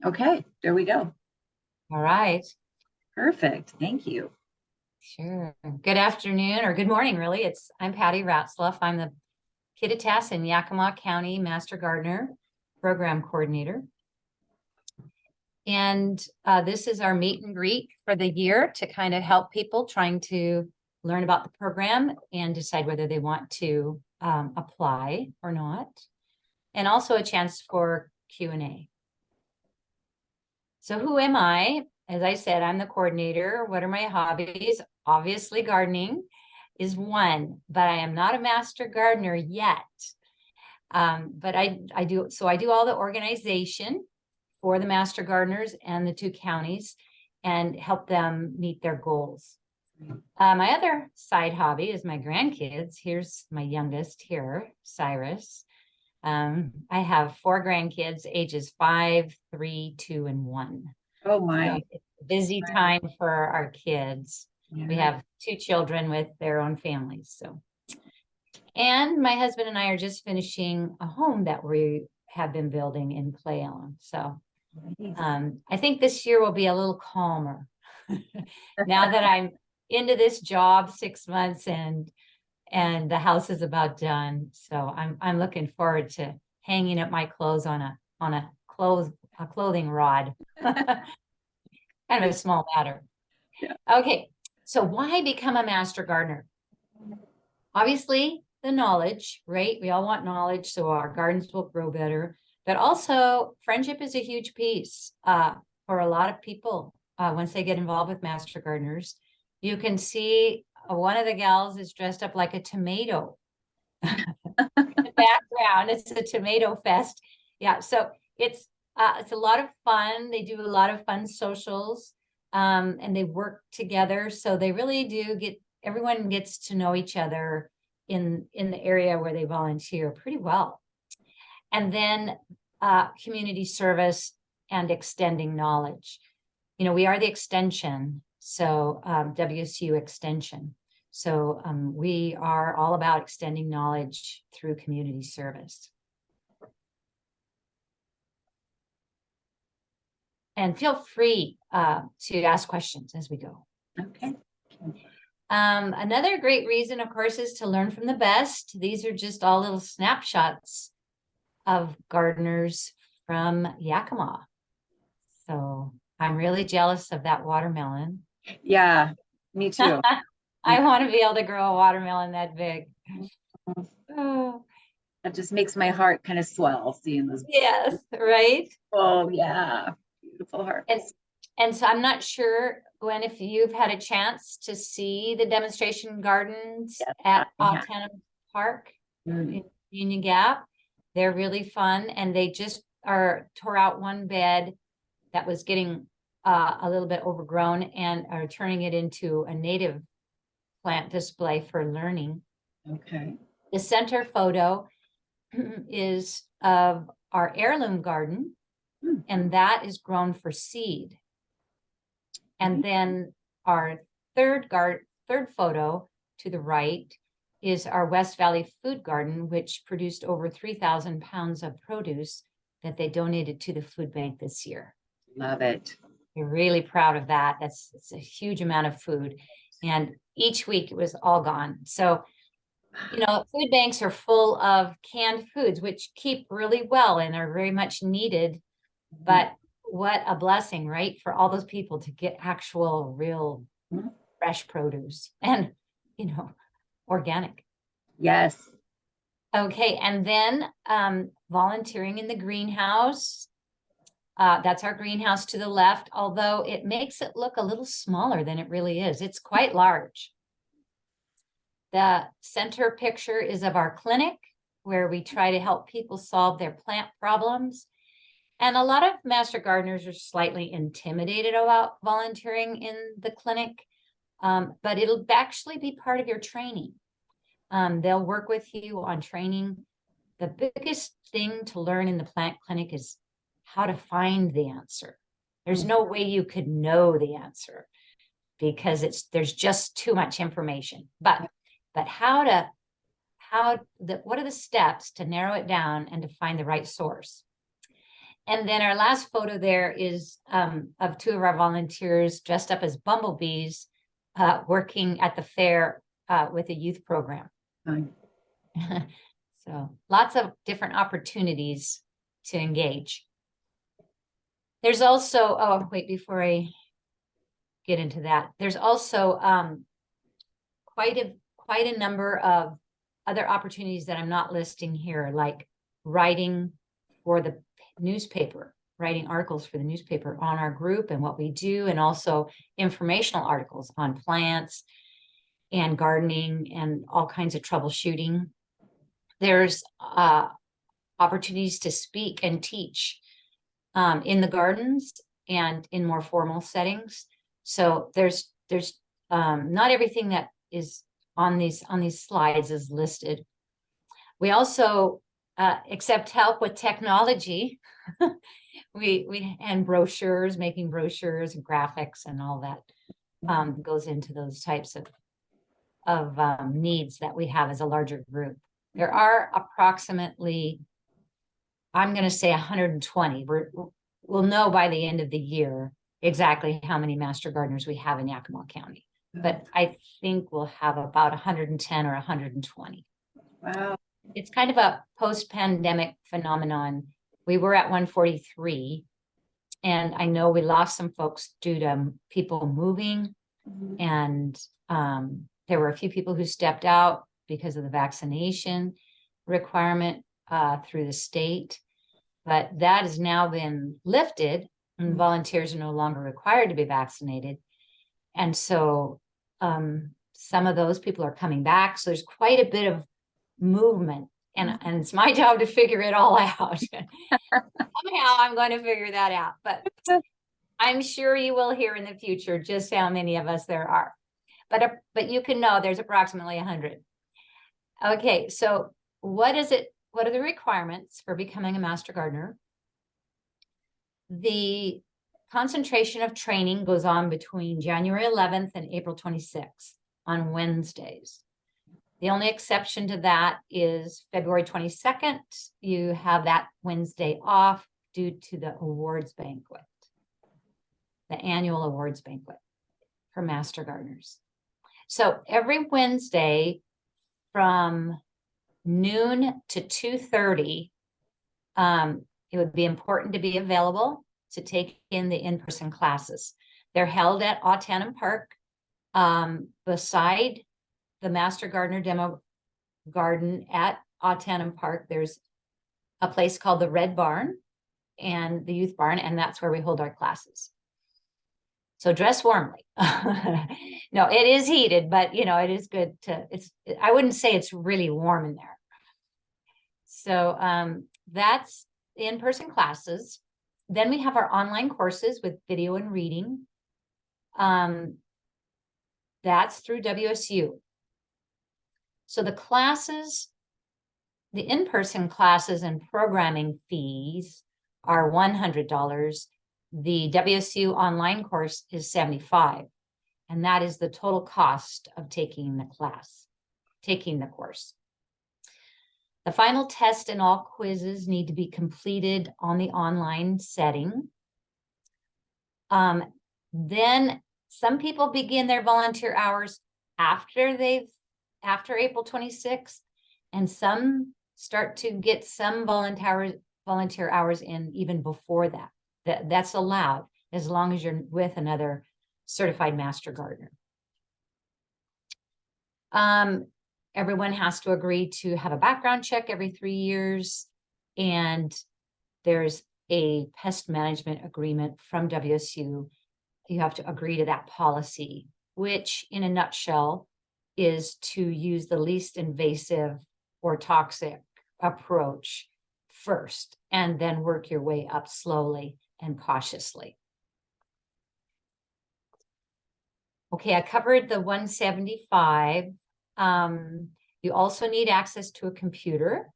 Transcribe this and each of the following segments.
Okay, there we go. All right. Perfect. Thank you. Sure. Good afternoon or good morning, really. I'm Patty Ratzlaff. I'm the Kittitas and Yakima County Master Gardener Program Coordinator. And this is our meet and greet for the year to kind of help people trying to learn about the program and decide whether they want to apply or not. And also a chance for Q&A. So who am I? As I said, I'm the coordinator. What are my hobbies? Obviously, gardening is one, but I am not a master gardener yet. But I do all the organization for the master gardeners and the two counties and help them meet their goals. My other side hobby is my grandkids. Here's my youngest here, Cyrus. I have 4 grandkids, ages 5, 3, 2, and 1. Oh my. So it's a busy time for our kids. Yeah. We have 2 children with their own families. And my husband and I are just finishing a home that we have been building in Clay Ellen. So I think this year will be a little calmer now that I'm into this job 6 months and the house is about done. So I'm looking forward to hanging up my clothes on a clothing rod. Kind of a small matter. Yeah. Okay, so why become a master gardener? Obviously, the knowledge, right? We all want knowledge so our gardens will grow better. But also, friendship is a huge piece for a lot of people once they get involved with master gardeners. You can see one of the gals is dressed up like a tomato. In the background, it's a tomato fest. Yeah, so it's a lot of fun. They do a lot of fun socials and they work together. So they really do everyone gets to know each other in the area where they volunteer pretty well. And then community service and extending knowledge. You know, we are the extension, so WSU Extension. So we are all about extending knowledge through community service. And feel free to ask questions as we go. Okay. Another great reason, of course, is to learn from the best. These are just all little snapshots of gardeners from Yakima. So I'm really jealous of that watermelon. Yeah, me too. I want to be able to grow a watermelon that big. Oh. That just makes my heart kind of swell seeing those. Yes, right? Oh, yeah. Beautiful harvest. And so I'm not sure, Gwen, if you've had a chance to see the demonstration gardens at Altana Park in Union Gap. They're really fun, and they just tore out one bed that was getting a little bit overgrown and are turning it into a native plant display for learning. Okay. The center photo is of our heirloom garden, and that is grown for seed. And then our third photo to the right is our West Valley Food Garden, which produced over 3,000 pounds of produce that they donated to the food bank this year. Love it. We're really proud of that. It's a huge amount of food. And each week it was all gone. So, you know, food banks are full of canned foods, which keep really well and are very much needed. But what a blessing, right? For all those people to get actual, real, fresh produce and, you know, organic. Yes. Okay. And then volunteering in the greenhouse. That's our greenhouse to the left, although it makes it look a little smaller than it really is. It's quite large. The center picture is of our clinic, where we try to help people solve their plant problems. And a lot of master gardeners are slightly intimidated about volunteering in the clinic, but it'll actually be part of your training. They'll work with you on training. The biggest thing to learn in the plant clinic is how to find the answer. There's no way you could know the answer because there's just too much information. But what are the steps to narrow it down and to find the right source? And then our last photo there is of two of our volunteers dressed up as bumblebees, working at the fair with a youth program. Fine. So lots of different opportunities to engage. There's also, oh, wait, before I get into that, there's also quite a number of other opportunities that I'm not listing here, like writing for the newspaper, writing articles for the newspaper on our group and what we do, and also informational articles on plants and gardening and all kinds of troubleshooting. There's opportunities to speak and teach in the gardens and in more formal settings. So there's not everything that is on these slides is listed. We also accept help with technology. we and brochures, making brochures and graphics and all that goes into those types of needs that we have as a larger group. There are approximately, I'm going to say 120. We'll know by the end of the year exactly how many master gardeners we have in Yakima County. But I think we'll have about 110 or 120. Wow. It's kind of a post-pandemic phenomenon. We were at 143, and I know we lost some folks due to people moving, and there were a few people who stepped out because of the vaccination requirement through the state. But that has now been lifted, and volunteers are no longer required to be vaccinated. And so some of those people are coming back. So there's quite a bit of movement, and it's my job to figure it all out. Somehow I'm going to figure that out, but I'm sure you will hear in the future just how many of us there are. But you can know there's approximately 100. Okay, so what is it? What are the requirements for becoming a master gardener? The concentration of training goes on between January 11th and April 26th on Wednesdays. The only exception to that is February 22nd. You have that Wednesday off due to the awards banquet, the annual awards banquet for master gardeners. So every Wednesday from noon to 2:30, it would be important to be available to take in the in-person classes. They're held at Autanum Park, beside the Master Gardener Demo Garden at Autanum Park. There's a place called the Red Barn and the Youth Barn, and that's where we hold our classes. So dress warmly. No, it is heated, but it is good I wouldn't say it's really warm in there. So that's in-person classes. Then we have our online courses with video and reading. That's through WSU. So the classes, the in-person classes and programming fees are $100. The WSU online course is $75. And that is the total cost of taking the course. The final test and all quizzes need to be completed on the online setting. Then some people begin their volunteer hours after April 26th, and some start to get some volunteer hours in even before that. That's allowed as long as you're with another certified master gardener. Everyone has to agree to have a background check every 3 years, and there's a pest management agreement from WSU. You have to agree to that policy, which in a nutshell is to use the least invasive or toxic approach first, and then work your way up slowly and cautiously. Okay, I covered the 175. You also need access to a computer,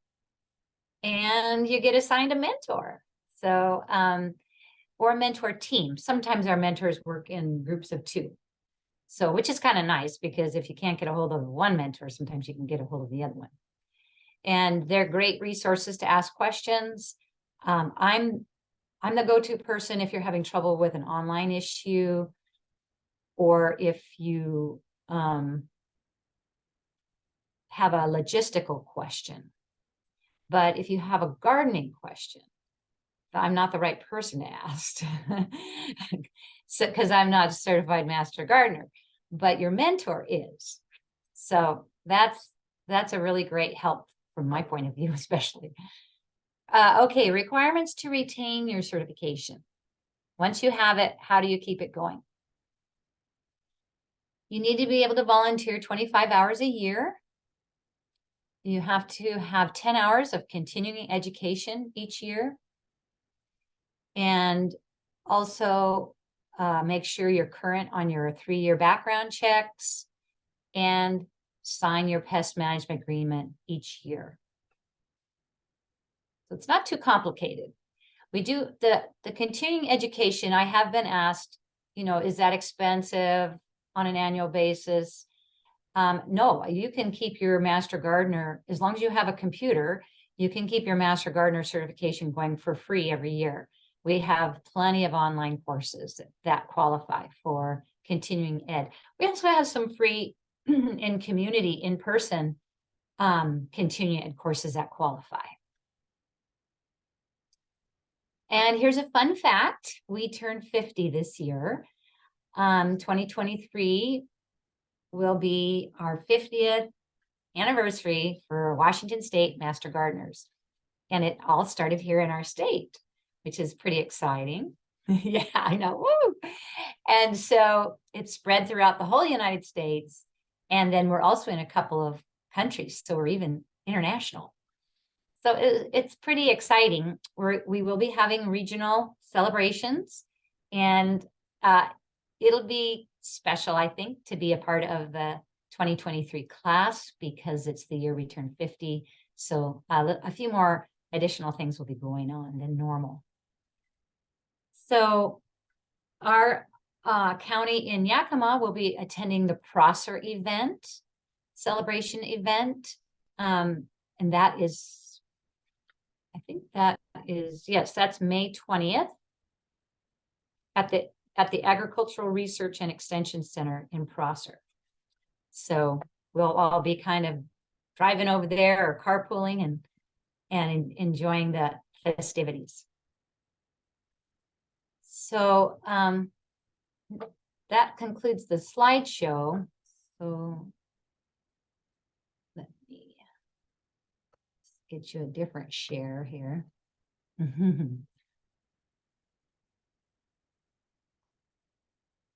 and you get assigned a mentor. So, or a mentor team. Sometimes our mentors work in groups of 2. So, which is kind of nice, because if you can't get a hold of one mentor, sometimes you can get a hold of the other one. And they're great resources to ask questions. I'm I'm the go-to person if you're having trouble with an online issue, or if you have a logistical question. But if you have a gardening question, I'm not the right person to ask. So, because I'm not a certified master gardener, but your mentor is. So that's a really great help from my point of view, especially. Okay, requirements to retain your certification. Once you have it, how do you keep it going? You need to be able to volunteer 25 hours a year. You have to have 10 hours of continuing education each year. And also make sure you're current on your 3-year background checks and sign your pest management agreement each year. So it's not too complicated. We do the continuing education. I have been asked, is that expensive on an annual basis? No, you can keep your master gardener, as long as you have a computer, you can keep your master gardener certification going for free every year. We have plenty of online courses that qualify for continuing ed. We also have some free in community, in-person continuing ed courses that qualify. And here's a fun fact. We turned 50 this year. 2023 will be our 50th anniversary for Washington State Master Gardeners. And it all started here in our state, which is pretty exciting. Yeah, I know. Woo! And so it spread throughout the whole United States. And then we're also in a couple of countries, so we're even international. So it's pretty exciting. We will be having regional celebrations, and it'll be special, I think, to be a part of the 2023 class because it's the year we turn 50. So a few more additional things will be going on than normal. So our county in Yakima will be attending the Prosser event, celebration event. And that is, I think that is, yes, that's May 20th at the Agricultural Research and Extension Center in Prosser. So we'll all be kind of driving over there or carpooling and enjoying the festivities. So that concludes the slideshow. So let me get you a different share here.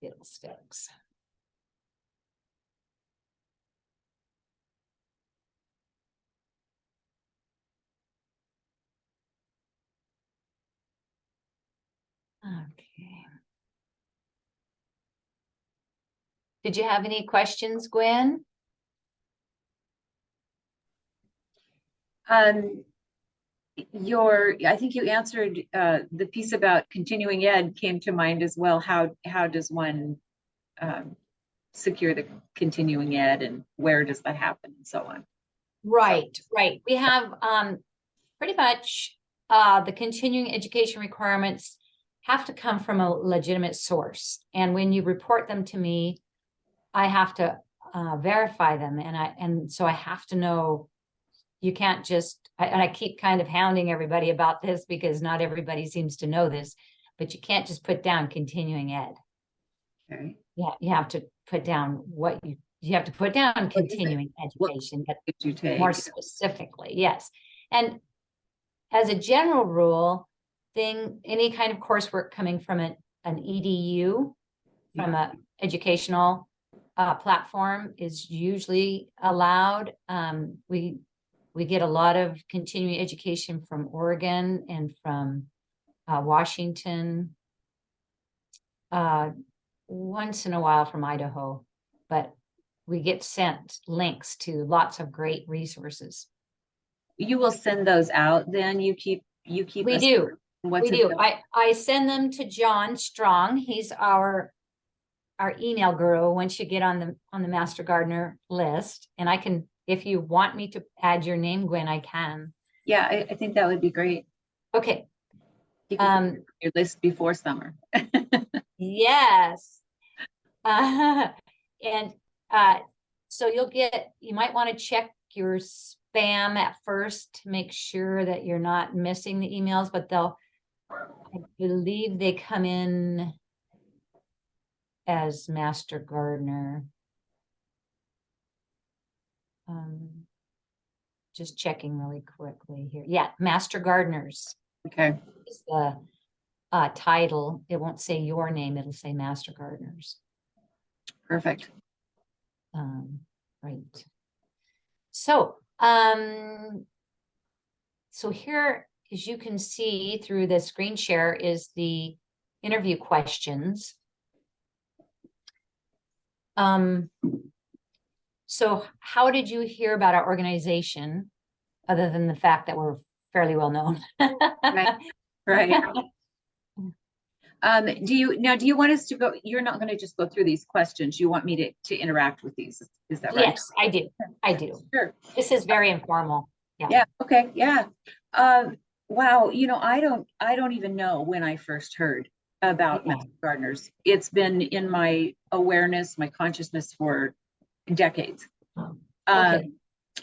Fiddlesticks. Okay. Did you have any questions, Gwen? I think you answered the piece about continuing ed came to mind as well. How does one secure the continuing ed, and where does that happen, and so on? Right, right. We have pretty much the continuing education requirements have to come from a legitimate source. And when you report them to me, I have to verify them. And so I have to know, you can't just, and I keep kind of hounding everybody about this because not everybody seems to know this, but you can't just put down continuing ed. Okay. Yeah, you have to put down what you have to put down continuing education, but you take more specifically, yes. And as a general rule, any kind of coursework coming from an EDU, from a educational platform is usually allowed. We get a lot of continuing education from Oregon and from Washington, once in a while from Idaho, but we get sent links to lots of great resources. You will send those out then? You keep We do. We do. I send them to John Strong. He's our email guru once you get on the Master Gardener list. And I can, if you want me to add your name, Gwen, I can. Yeah, I think that would be great. Okay. You can put your list before summer. Yes. And so you might want to check your spam at first to make sure that you're not missing the emails, but I believe they come in as Master Gardener. Just checking really quickly here. Yeah, Master Gardeners Okay. is the title. It won't say your name, it'll say Master Gardeners. Perfect. Right. So, so here, as you can see through the screen share, is the interview questions. So how did you hear about our organization, other than the fact that we're fairly well known? Right. Do you want us to go? You're not going to just go through these questions. You want me to interact with these. Is that right? Yes, I do. I do. Sure. This is very informal. Yeah. Yeah. Okay. Yeah. Wow. I don't even know when I first heard about Master Gardeners. It's been in my awareness, my consciousness for decades. Okay.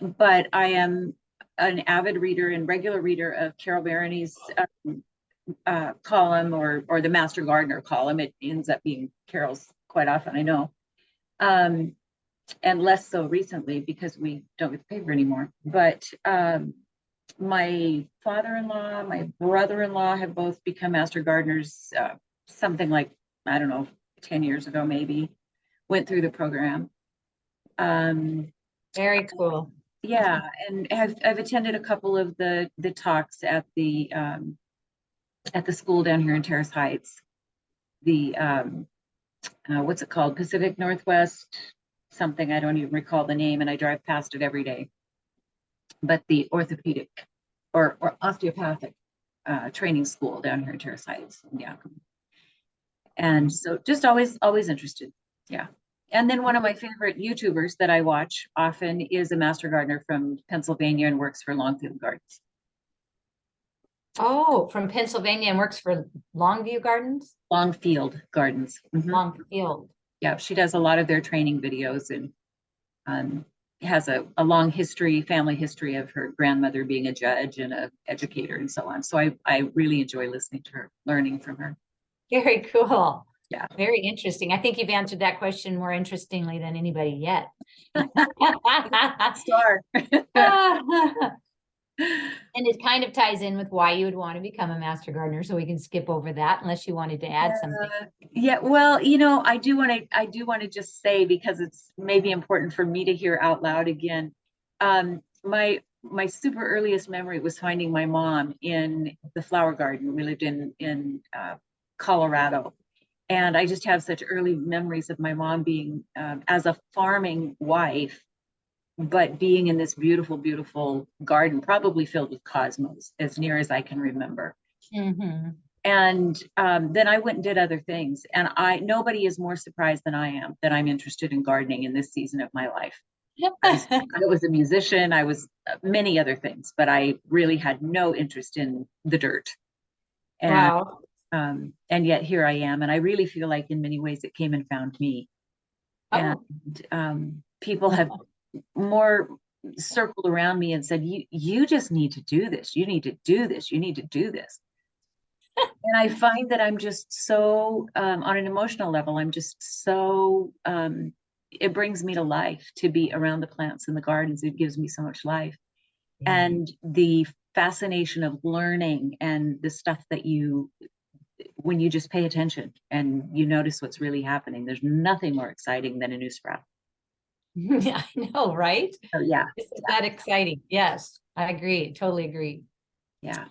But I am an avid reader and regular reader of Carol Barony's column or the Master Gardener column. It ends up being Carol's quite often, I know. And less so recently because we don't get the paper anymore. But my father-in-law, my brother-in-law have both become Master Gardeners something like, I don't know, 10 years ago, maybe, went through the program. Very cool. Yeah, and I've attended a couple of the talks at the school down here in Terrace Heights. The what's it called? Pacific Northwest something. I don't even recall the name, and I drive past it every day. But the orthopedic or osteopathic training school down here in Terrace Heights in Yakima. And so just always interested. Yeah. And then one of my favorite YouTubers that I watch often is a Master Gardener from Pennsylvania and works for Longfield Gardens. Oh, from Pennsylvania and works for Longview Gardens? Longfield Gardens. Mm-hmm. Longfield. Yeah, she does a lot of their training videos and has a long family history of her grandmother being a judge and an educator and so on. So I really enjoy listening to her, learning from her. Very cool. Yeah. Very interesting. I think you've answered that question more interestingly than anybody yet. Star. And it kind of ties in with why you would want to become a Master Gardener, so we can skip over that unless you wanted to add something. Yeah, well, I do want to just say, because it's maybe important for me to hear out loud again. My super earliest memory was finding my mom in the flower garden. We lived in Colorado. And I just have such early memories of my mom being, as a farming wife, but being in this beautiful, beautiful garden, probably filled with cosmos, as near as I can remember. Mm-hmm. And then I went and did other things. And nobody is more surprised than I am that I'm interested in gardening in this season of my life. I was a musician, I was many other things, but I really had no interest in the dirt. And, wow. And yet here I am. And I really feel like in many ways it came and found me. Oh. And people have more circled around me and said, you just need to do this. You need to do this. You need to do this. And I find that I'm just so, on an emotional level, I'm just so, it brings me to life to be around the plants in the gardens. It gives me so much life. And the fascination of learning and the stuff that when you just pay attention and you notice what's really happening, there's nothing more exciting than a new sprout. Yeah, I know, right? Oh, yeah. Isn't that exciting? Yes, I agree. Totally agree. Yeah.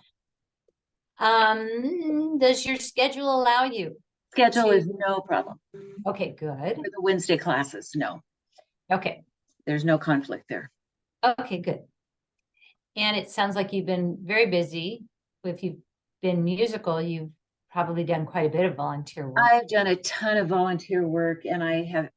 Does your schedule allow you? Schedule is no problem. Okay, good. For the Wednesday classes, no. Okay. There's no conflict there. Okay, good. And it sounds like you've been very busy. If you've been musical, you've probably done quite a bit of volunteer work. I've done a ton of volunteer work, and I have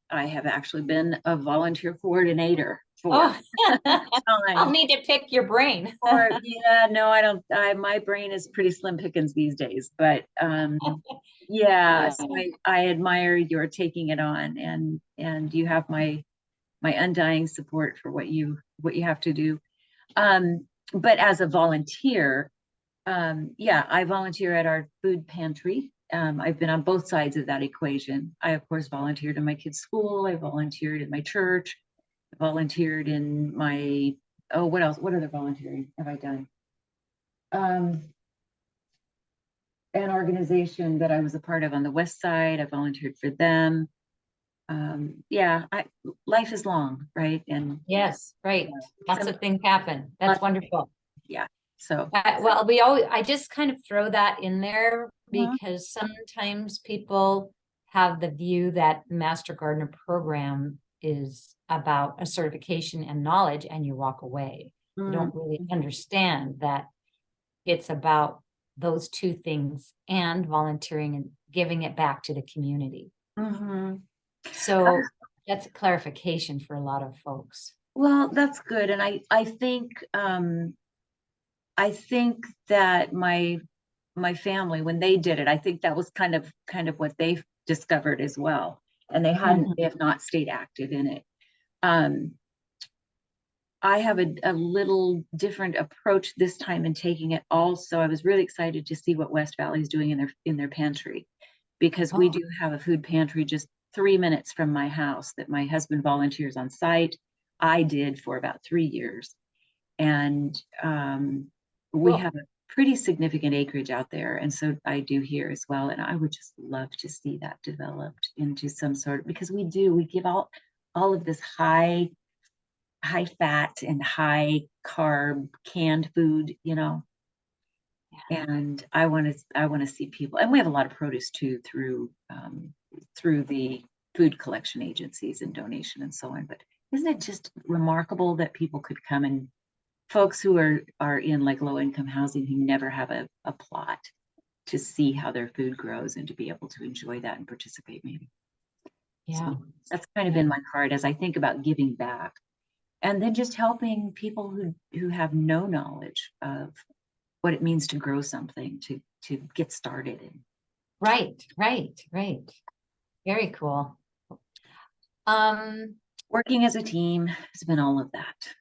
actually been a volunteer coordinator for Oh, I'll time. need to pick your brain. Or yeah, no, I don't. My brain is pretty slim pickings these days, but yeah. So I admire your taking it on, and you have my undying support for what you have to do. But as a volunteer, yeah, I volunteer at our food pantry. I've been on both sides of that equation. I, of course, volunteered in my kids' school. I volunteered in my church. I volunteered in my, oh, what else? What other volunteering have I done? An organization that I was a part of on the West Side. I volunteered for them. Yeah, life is long, right? And Yes, right. Lots of things happen. That's wonderful. yeah. So Well, I just kind of throw that in there because sometimes people have the view that Master Gardener program is about a certification and knowledge, and you walk away. You don't really understand that it's about those two things and volunteering and giving it back to the community. So that's a clarification for a lot of folks. well, that's good. And I think that my family, when they did it, I think that was kind of what they discovered as well. And they have not stayed active in it. Um, I have a little different approach this time in taking it also. I was really excited to see what West Valley is doing in their pantry, because we do have a food pantry just 3 minutes from my house that my husband volunteers on site. I did for about 3 years. And we have a pretty significant acreage out there. And so I do here as well. And I would just love to see that developed into some sort of, because we give all of this high fat and high carb canned food, and I want to see people, and we have a lot of produce too through the food collection agencies and donation and so on. But isn't it just remarkable that people could come, and folks who are in like low income housing who never have a plot, to see how their food grows and to be able to enjoy that and participate maybe. Yeah. So that's kind of been my heart as I think about giving back. And then just helping people who have no knowledge of what it means to grow something, to get started in. Right. Very cool. Working as a team has been all of that.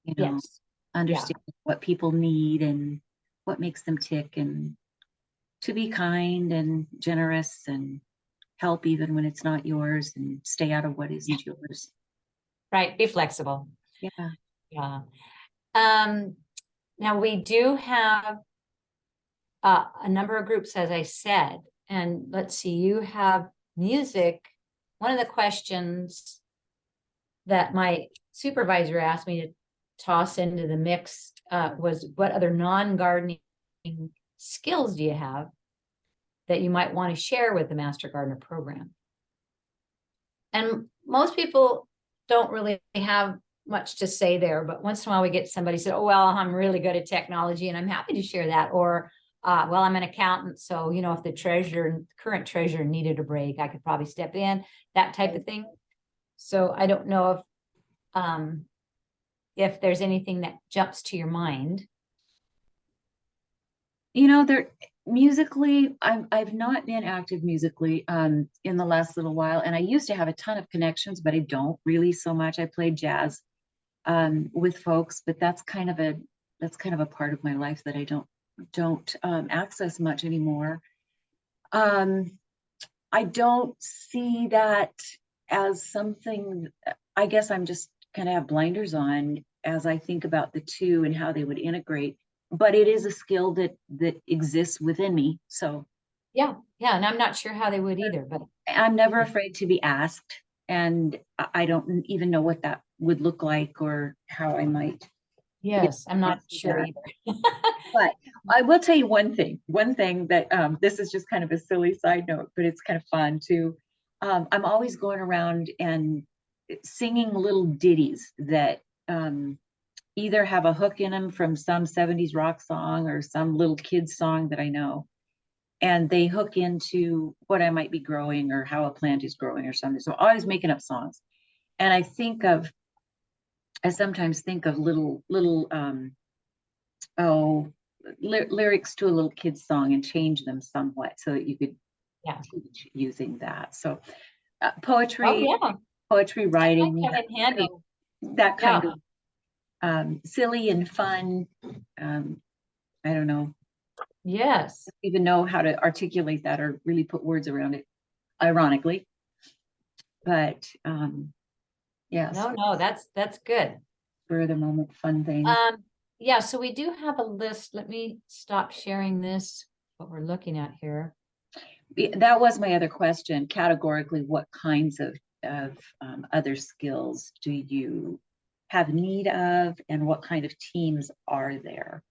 Yes. Understanding what people need and what makes them tick, and to be kind and generous and help even when it's not yours, and stay out of what isn't yours. Right. Be flexible. Yeah. Yeah. Now we do have a number of groups, as I said, and let's see, you have music. One of the questions that my supervisor asked me to toss into the mix was, what other non-gardening skills do you have that you might want to share with the Master Gardener program? And most people don't really have much to say there, but once in a while we get somebody said, oh, well, I'm really good at technology and I'm happy to share that. Or, well, I'm an accountant, so, if the current treasurer needed a break, I could probably step in, that type of thing. So I don't know if there's anything that jumps to your mind. There musically, I've not been active musically in the last little while, and I used to have a ton of connections, but I don't really so much. I played jazz with folks, but that's kind of a part of my life that I don't access much anymore. I don't see that as something. I guess I'm just kind of have blinders on as I think about the two and how they would integrate. But it is a skill that exists within me. So yeah, and I'm not sure how they would either, but I'm never afraid to be asked, and I don't even know what that would look like or how I might. Yes, I'm not sure either. But I will tell you one thing that this is just kind of a silly side note, but it's kind of fun too. I'm always going around and singing little ditties that either have a hook in them from some 70s rock song or some little kid song that I know. And they hook into what I might be growing or how a plant is growing or something. So I'm always making up songs. And I think of I sometimes think of little oh lyrics to a little kid's song and change them somewhat so that you could Yeah. teach using that. So Oh, poetry, yeah. poetry That might writing, come in handy. that Yeah. kind of silly and fun. I don't know, Yes. even know how to articulate that or really put words around it, ironically. But yes, No, that's good. for the moment, fun things. Yeah, so we do have a list. Let me stop sharing this, what we're looking at here. That was my other question. Categorically, what kinds of other skills do you have need of, and what kind of teams are there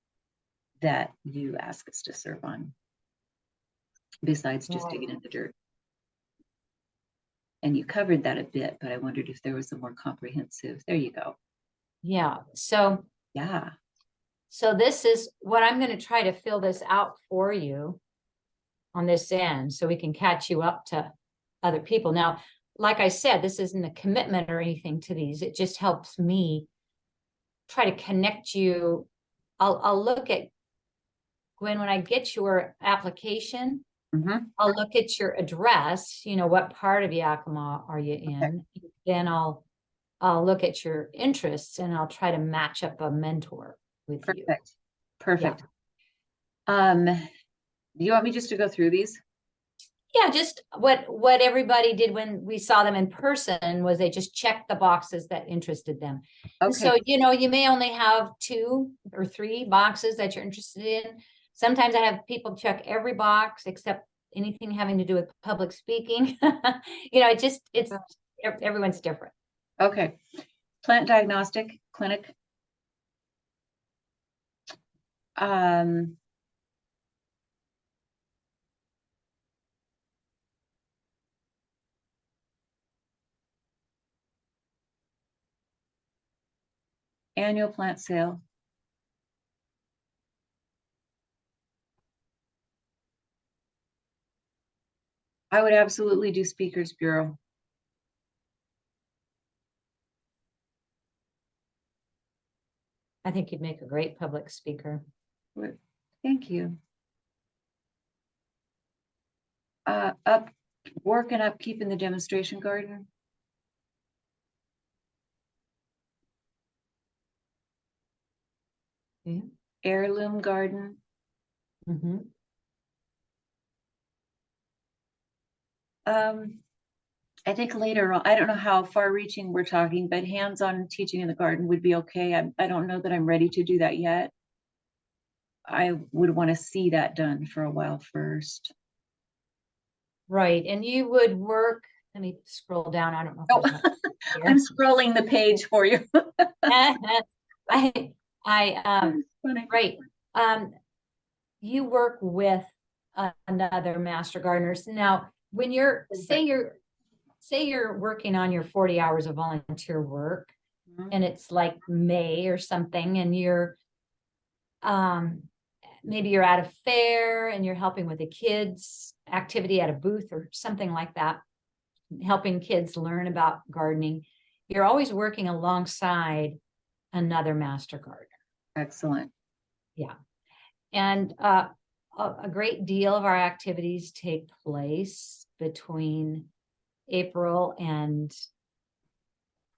that you ask us to serve on, besides just digging in the dirt? And you covered that a bit, but I wondered if there was a more comprehensive. There you go. Yeah, so Yeah. this is what I'm going to try to fill this out for you on this end so we can catch you up to other people. Now, like I said, this isn't a commitment or anything to these. It just helps me try to connect you. I'll look at Gwen when I get your application. Mm-hmm. I'll look at your address, what part of Yakima are you in? Okay. Then I'll look at your interests and I'll try to match up a mentor with you. Perfect. Perfect. Yeah. Do you want me just to go through these? Yeah, just what everybody did when we saw them in person was they just checked the boxes that interested them. And Okay. so, you may only have 2 or 3 boxes that you're interested in. Sometimes I have people check every box except anything having to do with public speaking. It's everyone's different. Okay. Plant diagnostic clinic. Um, annual plant sale. I would absolutely do speakers bureau. I think you'd make a great public speaker. Thank you. Up, working up, keeping the demonstration garden. Yeah. Heirloom garden. Mm-hmm. I think later on, I don't know how far reaching we're talking, but hands-on teaching in the garden would be okay. I don't know that I'm ready to do that yet. I would want to see that done for a while first. Right. And you would work, let me scroll down. I don't know if Oh, there's much here. I'm scrolling the page for you. Right. You work with another master gardeners. Now, when say you're working on your 40 hours of volunteer work, Mhm. and it's like May or something, and you're maybe you're at a fair and you're helping with a kids activity at a booth or something like that, helping kids learn about gardening. You're always working alongside another master gardener. Excellent. Yeah. And a great deal of our activities take place between April and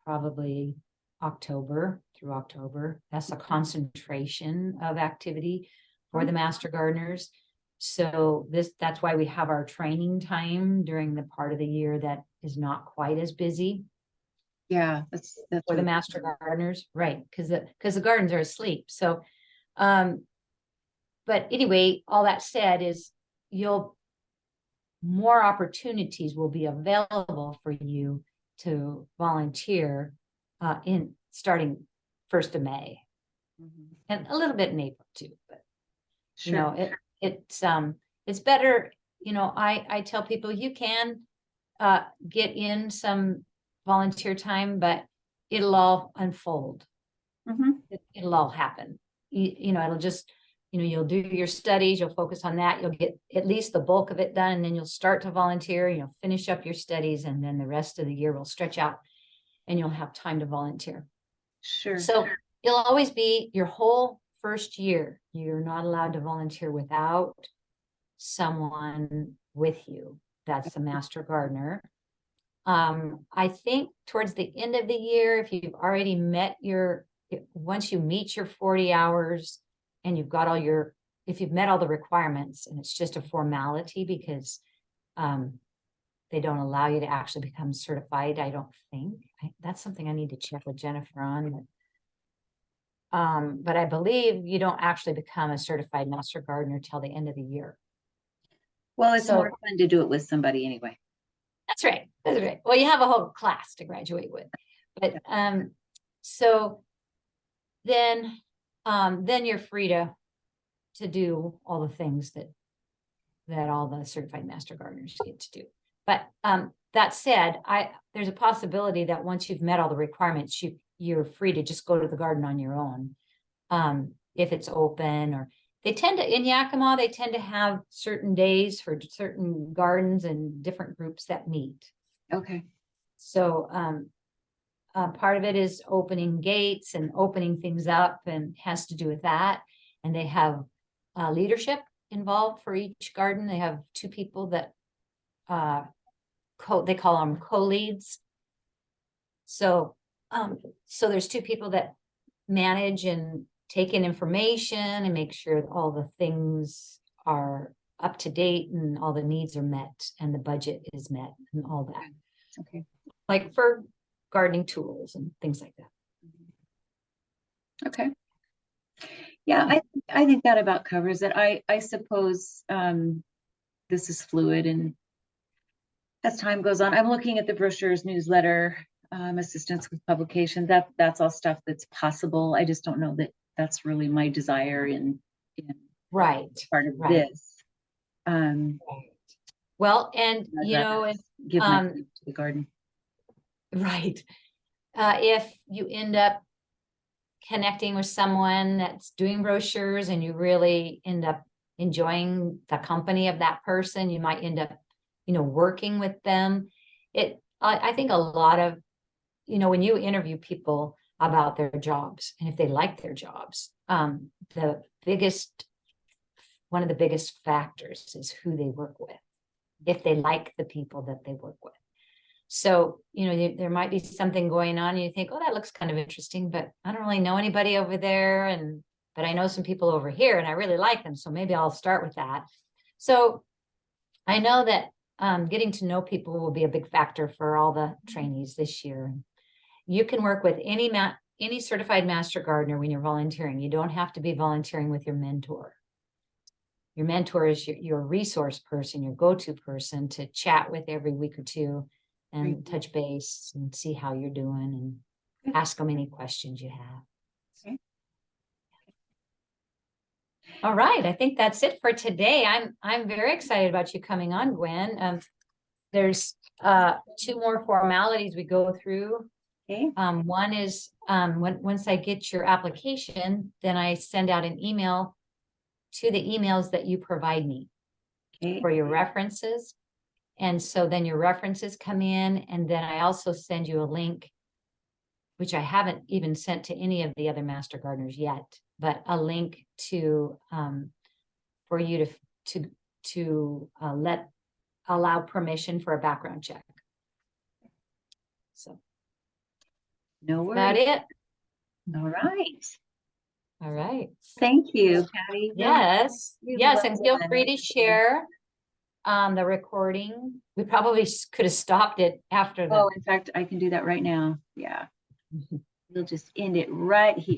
probably October through October. That's a concentration of activity for the master gardeners. So that's why we have our training time during the part of the year that is not quite as busy. Yeah, that's for the master gardeners, right? Because the gardens are asleep. So, but anyway, all that said is more opportunities will be available for you to volunteer in starting 1st of May. Mhm. And a little bit in April too, but Sure. it's better. I tell people you can get in some volunteer time, but it'll all unfold. Mhm. It'll all happen. It'll just, you'll do your studies, you'll focus on that, you'll get at least the bulk of it done, and then you'll start to volunteer, finish up your studies, and then the rest of the year will stretch out and you'll have time to volunteer. Sure. So you'll always be your whole first year. You're not allowed to volunteer without someone with you. That's a master gardener. I think towards the end of the year, if you've already met once you meet your 40 hours and you've got if you've met all the requirements, and it's just a formality because they don't allow you to actually become certified, I don't think. That's something I need to check with Jennifer on. But I believe you don't actually become a certified master gardener till the end of the year. Well, it's more fun to do it with somebody anyway. That's right. That's right. Well, you have a whole class to graduate with. But so then you're free to do all the things that all the certified master gardeners get to do. But that said, there's a possibility that once you've met all the requirements, you're free to just go to the garden on your own. If it's open, or they tend to, in Yakima, they tend to have certain days for certain gardens and different groups that meet. Okay. So part of it is opening gates and opening things up, and has to do with that. And they have leadership involved for each garden. They have 2 people that they call them co-leads. So there's 2 people that manage and take in information and make sure that all the things are up to date and all the needs are met and the budget is met and all that. Okay. Like for gardening tools and things like that. Okay. Yeah, I think that about covers it. I suppose this is fluid, and as time goes on, I'm looking at the brochures, newsletter, assistance with publication. That's all stuff that's possible. I just don't know that that's really my desire in right part of right. this. Well, and give my time to the garden. Right. If you end up connecting with someone that's doing brochures and you really end up enjoying the company of that person, you might end up, working with them. I think a lot of, when you interview people about their jobs and if they like their jobs, one of the biggest factors is who they work with, if they like the people that they work with. So, there might be something going on and you think, oh, that looks kind of interesting, but I don't really know anybody over there. But I know some people over here and I really like them. So maybe I'll start with that. So I know that getting to know people will be a big factor for all the trainees this year. You can work with any certified master gardener when you're volunteering. You don't have to be volunteering with your mentor. Your mentor is your resource person, your go-to person to chat with every week or two and touch base and see how you're doing and ask them any questions you have. Okay. All right, I think that's it for today. I'm very excited about you coming on, Gwen. There's 2 more formalities we go through. Okay. One is once I get your application, then I send out an email to the emails that you provide me for your references. And so then your references come in, and then I also send you a link, which I haven't even sent to any of the other master gardeners yet, but a link to for you to allow permission for a background check. So no worries. That's it. All right. All right. Thank you, Patty. Yes. Yes. And feel free to share the recording. We probably could have stopped it after that. Oh, in fact, I can do that right now. Yeah. We'll just end it right here.